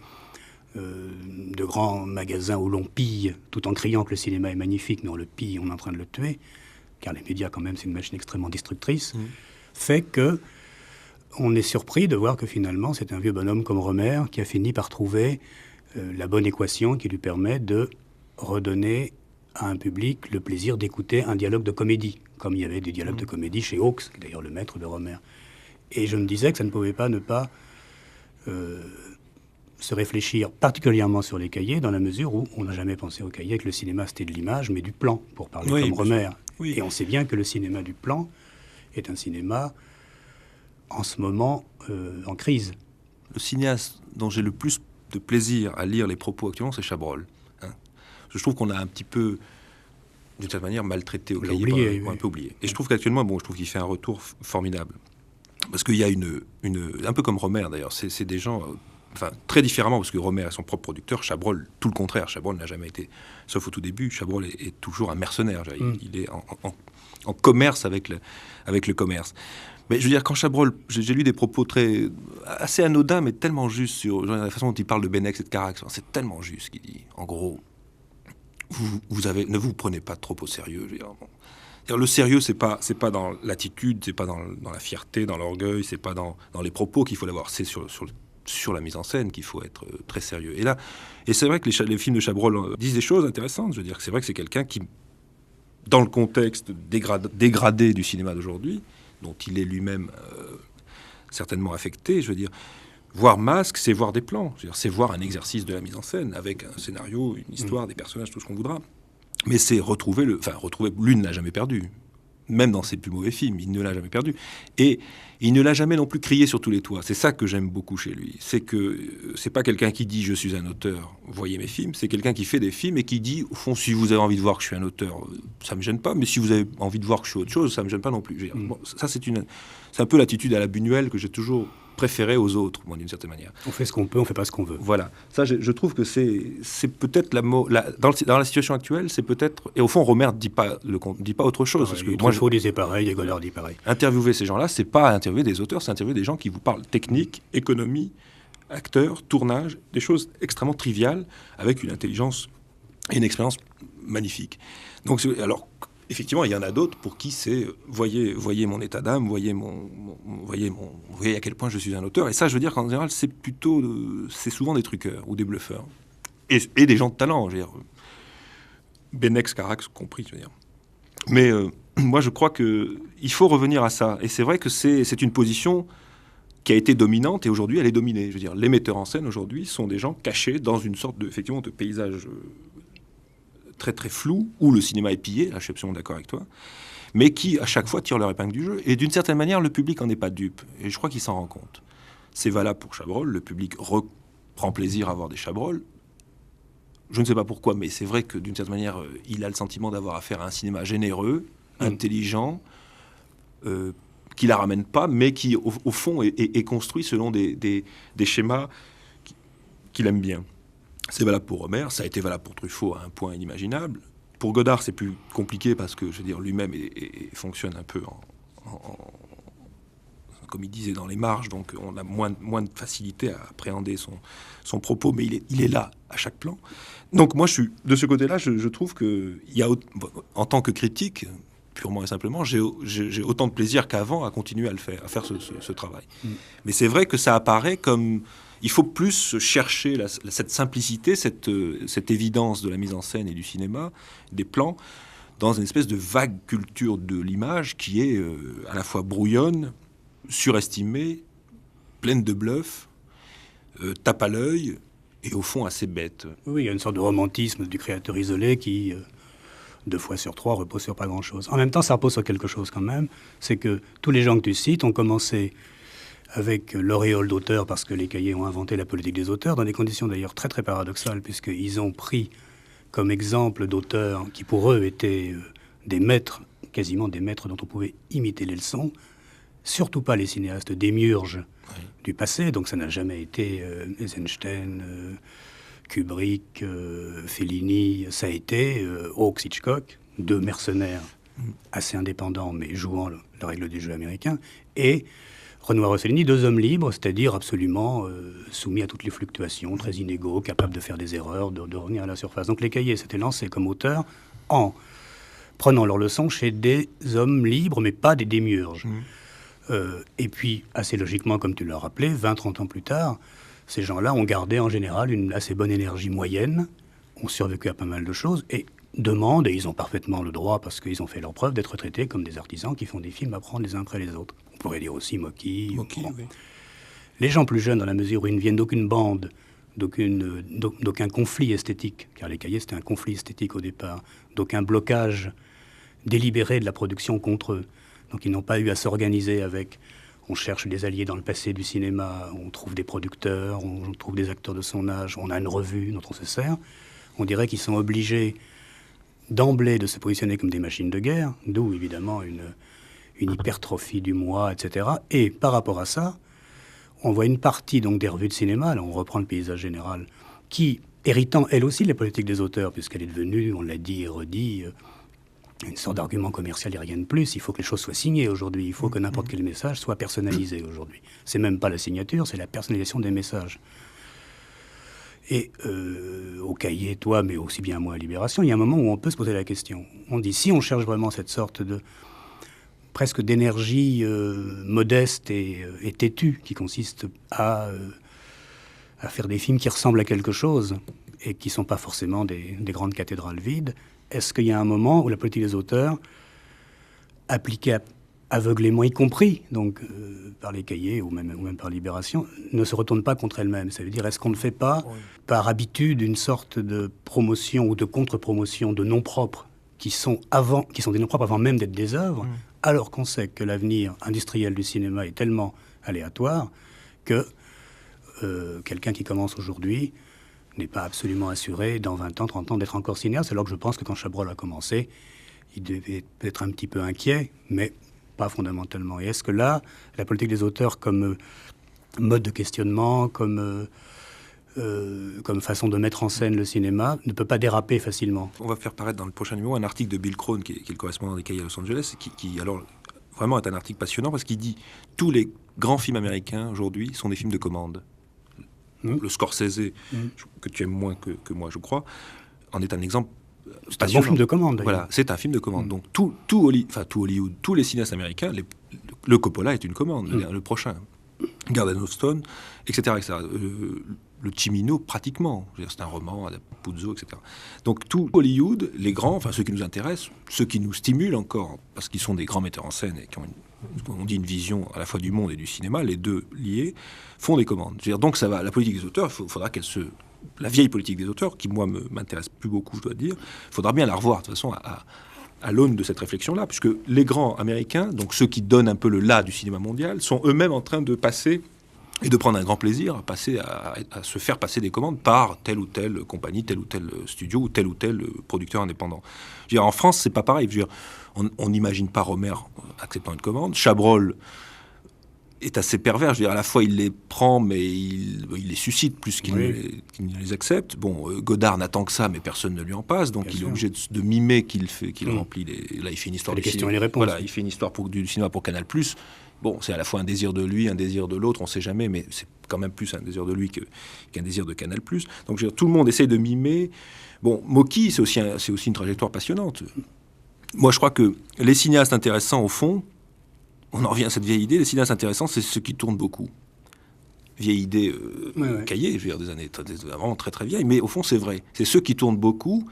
de grands magasins où l'on pille, tout en criant que le cinéma est magnifique, mais on le pille, on est en train de le tuer, car les médias quand même c'est une machine extrêmement destructrice, fait que on est surpris de voir que finalement c'est un vieux bonhomme comme Rohmer qui a fini par trouver la bonne équation qui lui permet de redonner à un public le plaisir d'écouter un dialogue de comédie, comme il y avait des dialogues de comédie chez Hawks, qui est d'ailleurs le maître de Rohmer. Et je me disais que ça ne pouvait pas ne pas se réfléchir particulièrement sur les Cahiers, dans la mesure où on n'a jamais pensé aux Cahiers que le cinéma c'était de l'image, mais du plan, pour parler comme Rohmer. Oui. Et on sait bien que le cinéma du plan est un cinéma en ce moment en crise. Le cinéaste dont j'ai le plus de plaisir à lire les propos actuellement, c'est Chabrol. Je trouve qu'on a un petit peu, d'une certaine manière, maltraité au Cahiers, un peu oublié. Et je trouve qu'actuellement, je trouve qu'il fait un retour formidable. Parce qu'il y a un peu comme Rohmer d'ailleurs, c'est des gens, très différemment, parce que Rohmer est son propre producteur, Chabrol, tout le contraire. Chabrol n'a jamais été, sauf au tout début, Chabrol est toujours un mercenaire. Il est en commerce avec le commerce. Mais je veux dire, quand Chabrol, j'ai lu des propos assez anodins, mais tellement justes sur la façon dont il parle de Benex et de Carax. C'est tellement juste ce qu'il dit. En gros, ne vous prenez pas trop au sérieux. Je veux dire, le sérieux, c'est pas dans l'attitude, c'est pas dans la fierté, dans l'orgueil, c'est pas dans les propos qu'il faut l'avoir. C'est sur la mise en scène qu'il faut être très sérieux. Et c'est vrai que les films de Chabrol disent des choses intéressantes. Je veux dire, c'est vrai que c'est quelqu'un qui, dans le contexte dégradé du cinéma d'aujourd'hui, dont il est lui-même certainement affecté, je veux dire, voir Masque, c'est voir des plans, c'est voir un exercice de la mise en scène avec un scénario, une histoire, des personnages, tout ce qu'on voudra. Mais c'est retrouver lui ne l'a jamais perdu. Même dans ses plus mauvais films, il ne l'a jamais perdu. Et il ne l'a jamais non plus crié sur tous les toits. C'est ça que j'aime beaucoup chez lui. C'est que c'est pas quelqu'un qui dit « je suis un auteur, voyez mes films ». C'est quelqu'un qui fait des films et qui dit, au fond, si vous avez envie de voir que je suis un auteur, ça me gêne pas. Mais si vous avez envie de voir que je suis autre chose, ça me gêne pas non plus. Ça, c'est un peu l'attitude à la Buñuel que j'ai toujours préféré aux autres, moi, d'une certaine manière. On fait ce qu'on peut, on fait pas ce qu'on veut. Voilà. Ça, je trouve que c'est peut-être dans la situation actuelle, c'est peut-être... Et au fond, Rohmer dit pas autre chose. Parce que Truffaut disait pareil, et Godard dit pareil. Interviewer ces gens-là, c'est pas interviewer des auteurs, c'est interviewer des gens qui vous parlent technique, économie, acteurs, tournage, des choses extrêmement triviales, avec une intelligence et une expérience magnifique. Donc, alors... Effectivement, il y en a d'autres pour qui c'est voyez mon état d'âme, voyez à quel point je suis un auteur. Et ça, je veux dire qu'en général, c'est souvent des truqueurs ou des bluffeurs et des gens de talent. Je veux dire, Benex, Carax compris. Je veux dire. Mais moi, je crois que il faut revenir à ça. Et c'est vrai que c'est une position qui a été dominante et aujourd'hui, elle est dominée. Je veux dire, les metteurs en scène aujourd'hui sont des gens cachés dans une sorte de paysage très très flou, où le cinéma est pillé, là je suis absolument d'accord avec toi, mais qui à chaque fois tirent leur épingle du jeu. Et d'une certaine manière, le public en est pas dupe. Et je crois qu'il s'en rend compte. C'est valable pour Chabrol, le public prend plaisir à voir des Chabrol. Je ne sais pas pourquoi, mais c'est vrai que d'une certaine manière, il a le sentiment d'avoir affaire à un cinéma généreux, intelligent, qui la ramène pas, mais qui au fond est construit selon des schémas qu'il aime bien. C'est valable pour Rohmer, ça a été valable pour Truffaut à un point inimaginable. Pour Godard, c'est plus compliqué parce que, je veux dire, lui-même fonctionne un peu comme il disait, dans les marges, donc on a moins de facilité à appréhender son propos, mais il est là à chaque plan. Donc moi, de ce côté-là, je trouve qu'il y a, en tant que critique, purement et simplement, j'ai autant de plaisir qu'avant à continuer à faire ce travail. Mais c'est vrai que ça apparaît comme... Il faut plus chercher cette simplicité, cette évidence de la mise en scène et du cinéma, des plans, dans une espèce de vague culture de l'image qui est à la fois brouillonne, surestimée, pleine de bluffs, tape à l'œil et au fond assez bête. Oui, il y a une sorte de romantisme du créateur isolé qui, 2 fois sur 3, repose sur pas grand-chose. En même temps, ça repose sur quelque chose quand même, c'est que tous les gens que tu cites ont commencé avec l'auréole d'auteur parce que les cahiers ont inventé la politique des auteurs, dans des conditions d'ailleurs très très paradoxales, puisqu'ils ont pris comme exemple d'auteurs qui pour eux étaient des maîtres, quasiment des maîtres dont on pouvait imiter les leçons, surtout pas les cinéastes démiurges du passé, donc ça n'a jamais été Eisenstein, Kubrick, Fellini, ça a été Hawks, Hitchcock, 2 mercenaires assez indépendants mais jouant la règle du jeu américain, et Renoir et Fellini, 2 hommes libres, c'est-à-dire absolument soumis à toutes les fluctuations, très inégaux, capables de faire des erreurs, de revenir à la surface. Donc les cahiers s'étaient lancés comme auteurs en prenant leurs leçons chez des hommes libres, mais pas des démiurges. Et puis, assez logiquement, comme tu l'as rappelé, 20-30 ans plus tard, ces gens-là ont gardé en général une assez bonne énergie moyenne, ont survécu à pas mal de choses, et demandent, et ils ont parfaitement le droit, parce qu'ils ont fait leur preuve, d'être traités comme des artisans qui font des films à prendre les uns après les autres. On pourrait dire aussi Mocky. Bon. Oui. Les gens plus jeunes, dans la mesure où ils ne viennent d'aucune bande, d'aucun conflit esthétique, car les cahiers c'était un conflit esthétique au départ, d'aucun blocage délibéré de la production contre eux. Donc ils n'ont pas eu à s'organiser avec... On cherche des alliés dans le passé du cinéma, on trouve des producteurs, on trouve des acteurs de son âge, on a une revue dont on se sert. On dirait qu'ils sont obligés d'emblée de se positionner comme des machines de guerre, d'où évidemment une hypertrophie du moi, etc. Et par rapport à ça, on voit une partie donc des revues de cinéma, là on reprend le paysage général, qui, héritant elle aussi de la politique des auteurs, puisqu'elle est devenue, on l'a dit et redit, une sorte d'argument commercial et rien de plus. Il faut que les choses soient signées aujourd'hui, il faut que n'importe quel message soit personnalisé aujourd'hui. C'est même pas la signature, c'est la personnalisation des messages. Et au cahier, toi, mais aussi bien moi à Libération, il y a un moment où on peut se poser la question. On dit, si on cherche vraiment cette sorte de presque d'énergie modeste et têtue qui consiste à faire des films qui ressemblent à quelque chose et qui ne sont pas forcément des grandes cathédrales vides, est-ce qu'il y a un moment où la politique des auteurs, appliquée aveuglément, y compris donc, par les cahiers ou même par Libération, ne se retourne pas contre elle-même? Ça veut dire, est-ce qu'on ne fait pas, par habitude, une sorte de promotion ou de contre-promotion de noms propres qui sont des noms propres avant même d'être des œuvres, alors qu'on sait que l'avenir industriel du cinéma est tellement aléatoire que quelqu'un qui commence aujourd'hui n'est pas absolument assuré, dans 20 ans, 30 ans, d'être encore cinéaste, alors que je pense que quand Chabrol a commencé, il devait être un petit peu inquiet, mais pas fondamentalement. Et est-ce que là, la politique des auteurs comme mode de questionnement, comme façon de mettre en scène le cinéma, ne peut pas déraper facilement? On va faire paraître dans le prochain numéro un article de Bill Crone, qui est le correspondant des cahiers à Los Angeles, qui alors vraiment est un article passionnant, parce qu'il dit tous les grands films américains aujourd'hui sont des films de commande. Le Scorsese, que tu aimes moins que moi, je crois, en est un exemple. C'est un bon film de commande. Voilà, c'est un film de commande. Donc tout Hollywood, tous les cinéastes américains, le Coppola est une commande, le prochain, Garden of Stone, etc. Le Cimino, pratiquement. C'est un roman, Puzo, etc. Donc tout Hollywood, les grands, enfin ceux qui nous intéressent, ceux qui nous stimulent encore, parce qu'ils sont des grands metteurs en scène et qui ont une vision à la fois du monde et du cinéma, les deux liés, font des commandes. Donc ça va, la politique des auteurs, il faudra qu'elle se... La vieille politique des auteurs, qui moi m'intéresse plus beaucoup, je dois dire, il faudra bien la revoir de toute façon à l'aune de cette réflexion-là, puisque les grands américains, donc ceux qui donnent un peu le là du cinéma mondial, sont eux-mêmes en train de passer et de prendre un grand plaisir à se faire passer des commandes par telle ou telle compagnie, tel ou tel studio ou tel producteur indépendant. Je veux dire, en France, c'est pas pareil. Je veux dire, on n'imagine pas Romer acceptant une commande. Chabrol est assez pervers. Je veux dire, à la fois, il les prend, mais il les suscite plus qu'il ne les accepte. Bon, Godard n'attend que ça, mais personne ne lui en passe. Donc, il est obligé de mimer qu'il remplit les... Là, il fait une histoire les questions et les réponses. Voilà, il fait une histoire du cinéma pour Canal+. Bon, c'est à la fois un désir de lui, un désir de l'autre, on ne sait jamais, mais c'est quand même plus un désir de lui qu'un désir de Canal+. Donc je veux dire, tout le monde essaye de mimer. Bon, Mocky, c'est aussi une trajectoire passionnante. Moi, je crois que les cinéastes intéressants, au fond, on en revient à cette vieille idée, les cinéastes intéressants, c'est ceux qui tournent beaucoup. Vieille idée cahier, je veux dire, des années vraiment très très vieilles, mais au fond, c'est vrai. C'est ceux qui tournent beaucoup,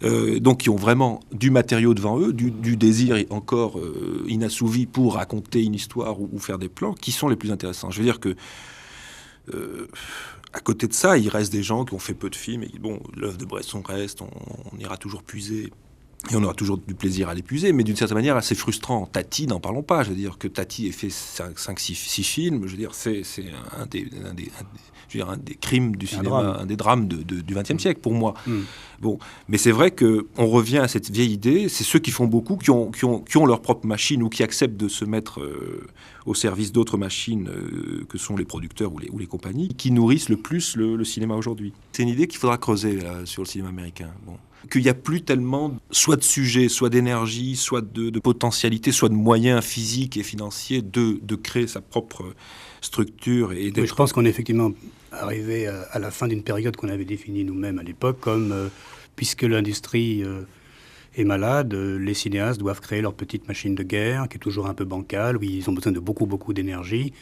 donc qui ont vraiment du matériau devant eux, du désir encore inassouvi pour raconter une histoire ou faire des plans, qui sont les plus intéressants. Je veux dire que, à côté de ça, il reste des gens qui ont fait peu de films, et bon, l'œuvre de Bresson reste, on ira toujours puiser. Et on aura toujours du plaisir à l'épuiser, mais d'une certaine manière, c'est frustrant. Tati, n'en parlons pas. Je veux dire que Tati ait fait 6 films. Je veux dire, c'est un des crimes du cinéma, un des drames du XXe siècle, pour moi. Bon, mais c'est vrai qu'on revient à cette vieille idée. C'est ceux qui font beaucoup, qui ont leur propre machine ou qui acceptent de se mettre au service d'autres machines que sont les producteurs ou les compagnies, qui nourrissent le plus le cinéma aujourd'hui. C'est une idée qu'il faudra creuser là, sur le cinéma américain. Bon. Qu'il n'y a plus tellement soit de sujets, soit d'énergie, soit de potentialité, soit de moyens physiques et financiers de créer sa propre structure. Et oui, je pense qu'on est effectivement arrivé à la fin d'une période qu'on avait définie nous-mêmes à l'époque comme puisque l'industrie est malade, les cinéastes doivent créer leur petite machine de guerre qui est toujours un peu bancale, où ils ont besoin de beaucoup d'énergie,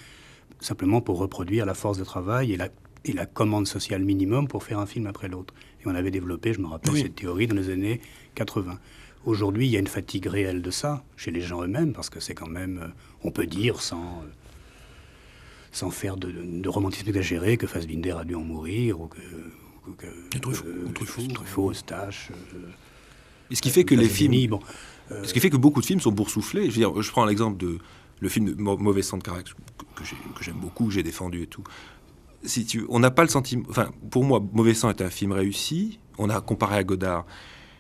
simplement pour reproduire la force de travail et la commande sociale minimum pour faire un film après l'autre. Et on avait développé, je me rappelle, cette théorie dans les années 80. Aujourd'hui, il y a une fatigue réelle de ça, chez les gens eux-mêmes, parce que c'est quand même, on peut dire, sans faire de romantisme exagéré, que Fassbinder a dû en mourir, ou que Truffaut, Eustache... Et ce qui fait que les films... ce qui fait que beaucoup de films sont boursouflés. Je veux dire, je prends l'exemple de le film de Mauvais sang de Carax, que j'aime beaucoup, que j'ai défendu et tout. On n'a pas le sentiment... Enfin, pour moi, Mauvais sang est un film réussi. On a comparé à Godard.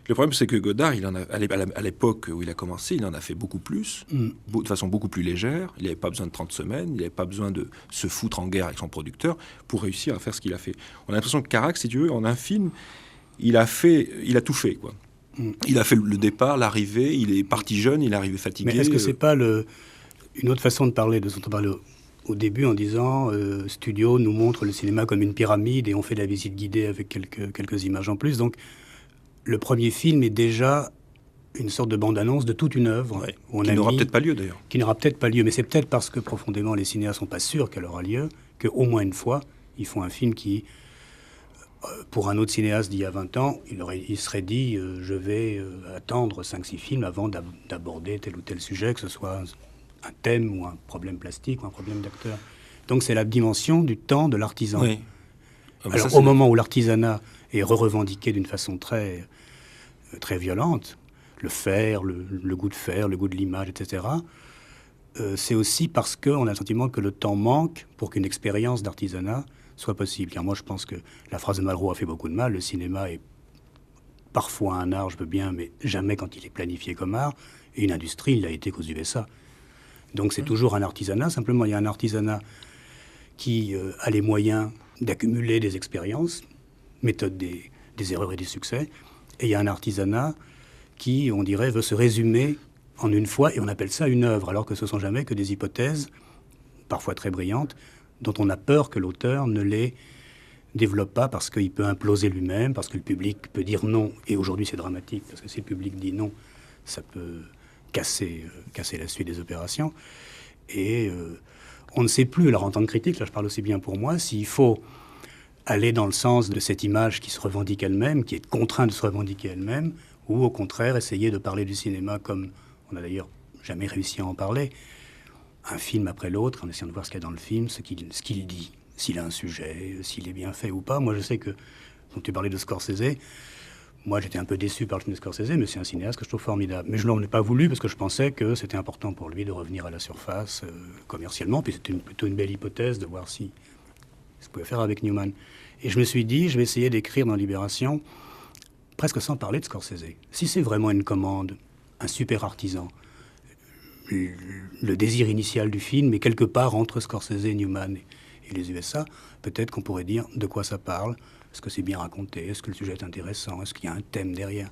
Le problème, c'est que Godard, à l'époque où il a commencé, il en a fait beaucoup plus, de façon beaucoup plus légère. Il n'avait pas besoin de 30 semaines, il n'avait pas besoin de se foutre en guerre avec son producteur pour réussir à faire ce qu'il a fait. On a l'impression que Carax, si tu veux, en un film, il a tout fait, quoi. Il a fait le départ, l'arrivée, il est parti jeune, il est arrivé fatigué. Mais est-ce que c'est pas une autre façon de parler, de ce dont on parlait au début en disant Studio nous montre le cinéma comme une pyramide et on fait la visite guidée avec quelques images en plus. Donc le premier film est déjà une sorte de bande-annonce de toute une œuvre. Qui n'aura peut-être pas lieu d'ailleurs. Qui n'aura peut-être pas lieu, mais c'est peut-être parce que profondément les cinéastes ne sont pas sûrs qu'elle aura lieu, qu'au moins une fois, ils font un film qui, pour un autre cinéaste d'il y a 20 ans, il serait dit je vais attendre 5-6 films avant d'aborder tel ou tel sujet, que ce soit un thème ou un problème plastique ou un problème d'acteur. Donc c'est la dimension du temps de l'artisan. Oui. Alors ça, au moment où l'artisanat est revendiqué d'une façon très violente, le fer, le goût de fer, le goût de l'image, etc., c'est aussi parce qu'on a le sentiment que le temps manque pour qu'une expérience d'artisanat soit possible. Car moi, je pense que la phrase de Malraux a fait beaucoup de mal. Le cinéma est parfois un art, je veux bien, mais jamais quand il est planifié comme art. Et une industrie, il l'a été qu'aux USA. Donc c'est toujours un artisanat. Simplement, il y a un artisanat qui a les moyens d'accumuler des expériences, méthode des erreurs et des succès. Et il y a un artisanat qui, on dirait, veut se résumer en une fois, et on appelle ça une œuvre, alors que ce ne sont jamais que des hypothèses, parfois très brillantes, dont on a peur que l'auteur ne les développe pas parce qu'il peut imploser lui-même, parce que le public peut dire non. Et aujourd'hui, c'est dramatique, parce que si le public dit non, ça peut casser la suite des opérations. Et on ne sait plus, alors en tant que critique, là je parle aussi bien pour moi, s'il faut aller dans le sens de cette image qui se revendique elle-même, qui est contrainte de se revendiquer elle-même, ou au contraire essayer de parler du cinéma comme on n'a d'ailleurs jamais réussi à en parler, un film après l'autre, en essayant de voir ce qu'il y a dans le film, ce qu'il dit, s'il a un sujet, s'il est bien fait ou pas. Moi je sais que, donc tu parlais de Scorsese, moi j'étais un peu déçu par le film de Scorsese, mais c'est un cinéaste que je trouve formidable. Mais je ne l'en ai pas voulu parce que je pensais que c'était important pour lui de revenir à la surface commercialement, puis c'était plutôt une belle hypothèse de voir si ce pouvait faire avec Newman. Et je me suis dit, je vais essayer d'écrire dans Libération, presque sans parler de Scorsese. Si c'est vraiment une commande, un super artisan, le désir initial du film est quelque part entre Scorsese, Newman et les USA, peut-être qu'on pourrait dire de quoi ça parle, est-ce que c'est bien raconté, est-ce que le sujet est intéressant, est-ce qu'il y a un thème derrière.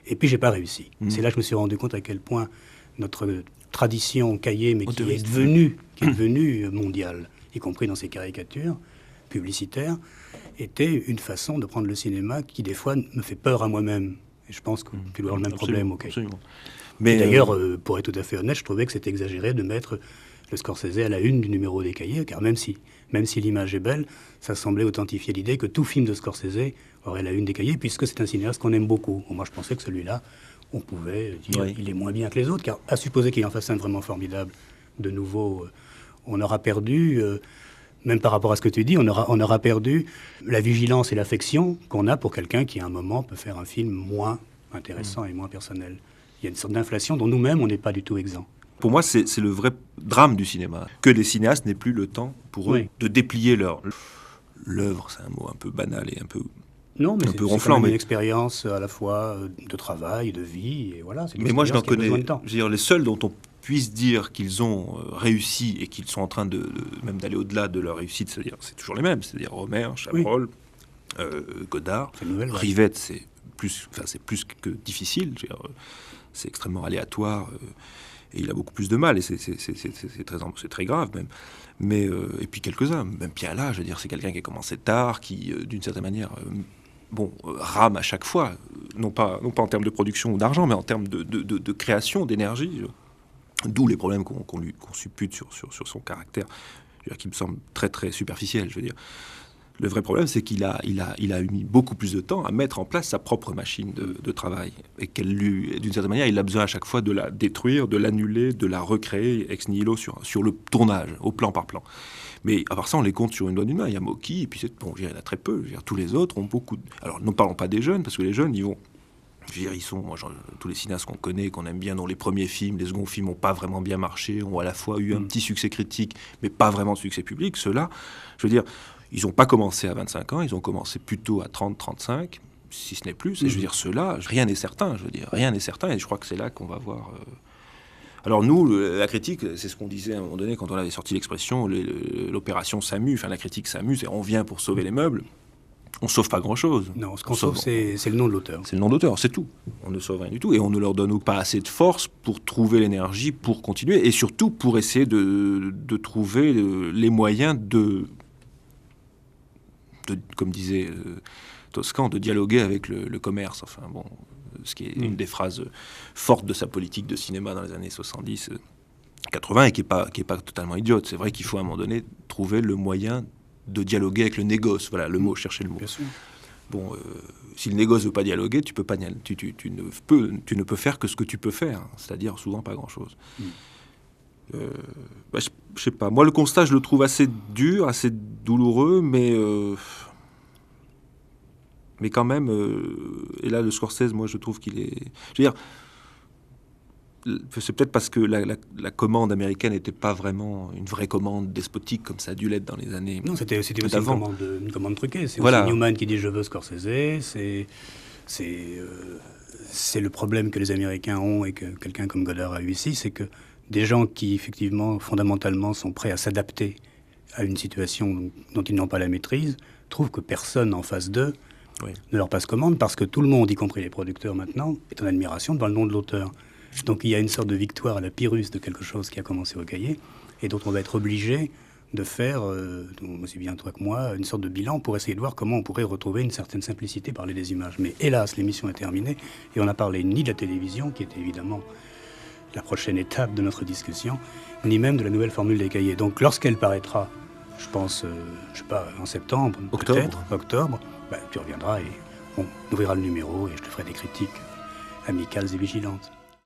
Et puis j'ai pas réussi. C'est là que je me suis rendu compte à quel point notre tradition Caillé, mais qui est devenue mondiale, y compris dans ses caricatures publicitaires, était une façon de prendre le cinéma qui, des fois, me fait peur à moi-même. Et je pense que tu dois avoir le même problème au Caillé. Mais d'ailleurs, pour être tout à fait honnête, je trouvais que c'était exagéré de mettre le Scorsese à la une du numéro des Cahiers, car même si l'image est belle, ça semblait authentifier l'idée que tout film de Scorsese aurait la une des Cahiers, puisque c'est un cinéaste qu'on aime beaucoup. Moi, je pensais que celui-là, on pouvait dire il est moins bien que les autres, car à supposer qu'il en fasse un vraiment formidable, de nouveau, on aura perdu, même par rapport à ce que tu dis, on aura perdu la vigilance et l'affection qu'on a pour quelqu'un qui, à un moment, peut faire un film moins intéressant et moins personnel. Il y a une sorte d'inflation dont nous-mêmes, on n'est pas du tout exempts. Pour moi, c'est le vrai drame du cinéma. Que les cinéastes n'aient plus le temps pour eux de déplier l'œuvre. C'est un mot un peu banal et un peu non, mais un peu c'est ronflant. Une expérience à la fois de travail, de vie, et voilà. Mais moi, je n'en connais. Je veux dire, les seuls dont on puisse dire qu'ils ont réussi et qu'ils sont en train même d'aller au-delà de leur réussite, c'est toujours les mêmes. C'est-à-dire Romer, Chabrol, Godard, Rivette, c'est plus que difficile. C'est extrêmement aléatoire. Et il a beaucoup plus de mal, et c'est très grave même. Mais, et puis quelques-uns, même Piala, je veux dire, c'est quelqu'un qui a commencé tard, qui, d'une certaine manière, rame à chaque fois, non pas en termes de production ou d'argent, mais en termes de création, d'énergie, d'où les problèmes qu'on suppute sur son caractère, qui me semble très très superficiel, je veux dire. Le vrai problème, c'est qu'il a mis beaucoup plus de temps à mettre en place sa propre machine de travail. Et d'une certaine manière, il a besoin à chaque fois de la détruire, de l'annuler, de la recréer ex nihilo sur le tournage, au plan par plan. Mais à part ça, on les compte sur une doigt d'une main. Il y a Mocky, et puis il y en a très peu. Tous les autres ont beaucoup... Alors, ne parlons pas des jeunes, parce que les jeunes, ils vont... ils sont, tous les cinéastes qu'on connaît, qu'on aime bien, dont les premiers films, les seconds films n'ont pas vraiment bien marché, ont à la fois eu un petit succès critique, mais pas vraiment de succès public. Ceux-là, je veux dire... Ils n'ont pas commencé à 25 ans, ils ont commencé plutôt à 30, 35, si ce n'est plus. Et je veux dire, ceux-là, rien n'est certain, rien n'est certain. Et je crois que c'est là qu'on va voir... Alors nous, la critique, c'est ce qu'on disait à un moment donné quand on avait sorti l'expression, l'opération SAMU, la critique SAMU, c'est on vient pour sauver les meubles. On ne sauve pas grand-chose. Non, ce qu'on sauve, c'est le nom de l'auteur. C'est le nom de l'auteur, c'est tout. On ne sauve rien du tout. Et on ne leur donne pas assez de force pour trouver l'énergie, pour continuer. Et surtout pour essayer de trouver les moyens comme disait Toscan, de dialoguer avec le commerce. Enfin, bon, ce qui est une des phrases fortes de sa politique de cinéma dans les années 70, 80, et qui est pas totalement idiote. C'est vrai qu'il faut à un moment donné trouver le moyen de dialoguer avec le négoce. Voilà, le mot, chercher le mot. Bien sûr. Bon, si le négoce ne veut pas dialoguer, tu ne peux faire que ce que tu peux faire, c'est-à-dire souvent pas grand-chose. Je sais pas. Moi, le constat, je le trouve assez dur, assez douloureux, mais quand même. Et là, le Scorsese, moi, je trouve qu'il est. Je veux dire, c'est peut-être parce que la commande américaine n'était pas vraiment une vraie commande despotique comme ça a dû l'être dans les années. Non, c'était aussi une commande truquée. C'est voilà. Aussi Newman qui dit je veux Scorsese. C'est le problème que les Américains ont et que quelqu'un comme Godard a eu ici, c'est que des gens qui, effectivement, fondamentalement, sont prêts à s'adapter à une situation dont ils n'ont pas la maîtrise, trouvent que personne en face d'eux ne leur passe commande, parce que tout le monde, y compris les producteurs maintenant, est en admiration devant le nom de l'auteur. Donc il y a une sorte de victoire à la Pyrrhus de quelque chose qui a commencé au Cahier, et dont on va être obligé de faire, aussi bien toi que moi, une sorte de bilan pour essayer de voir comment on pourrait retrouver une certaine simplicité, parler des images. Mais hélas, l'émission est terminée, et on n'a parlé ni de la télévision, qui est évidemment la prochaine étape de notre discussion, ni même de la nouvelle formule des Cahiers. Donc lorsqu'elle paraîtra, je pense, je sais pas, en septembre, peut-être, octobre, tu reviendras et on ouvrira le numéro et je te ferai des critiques amicales et vigilantes.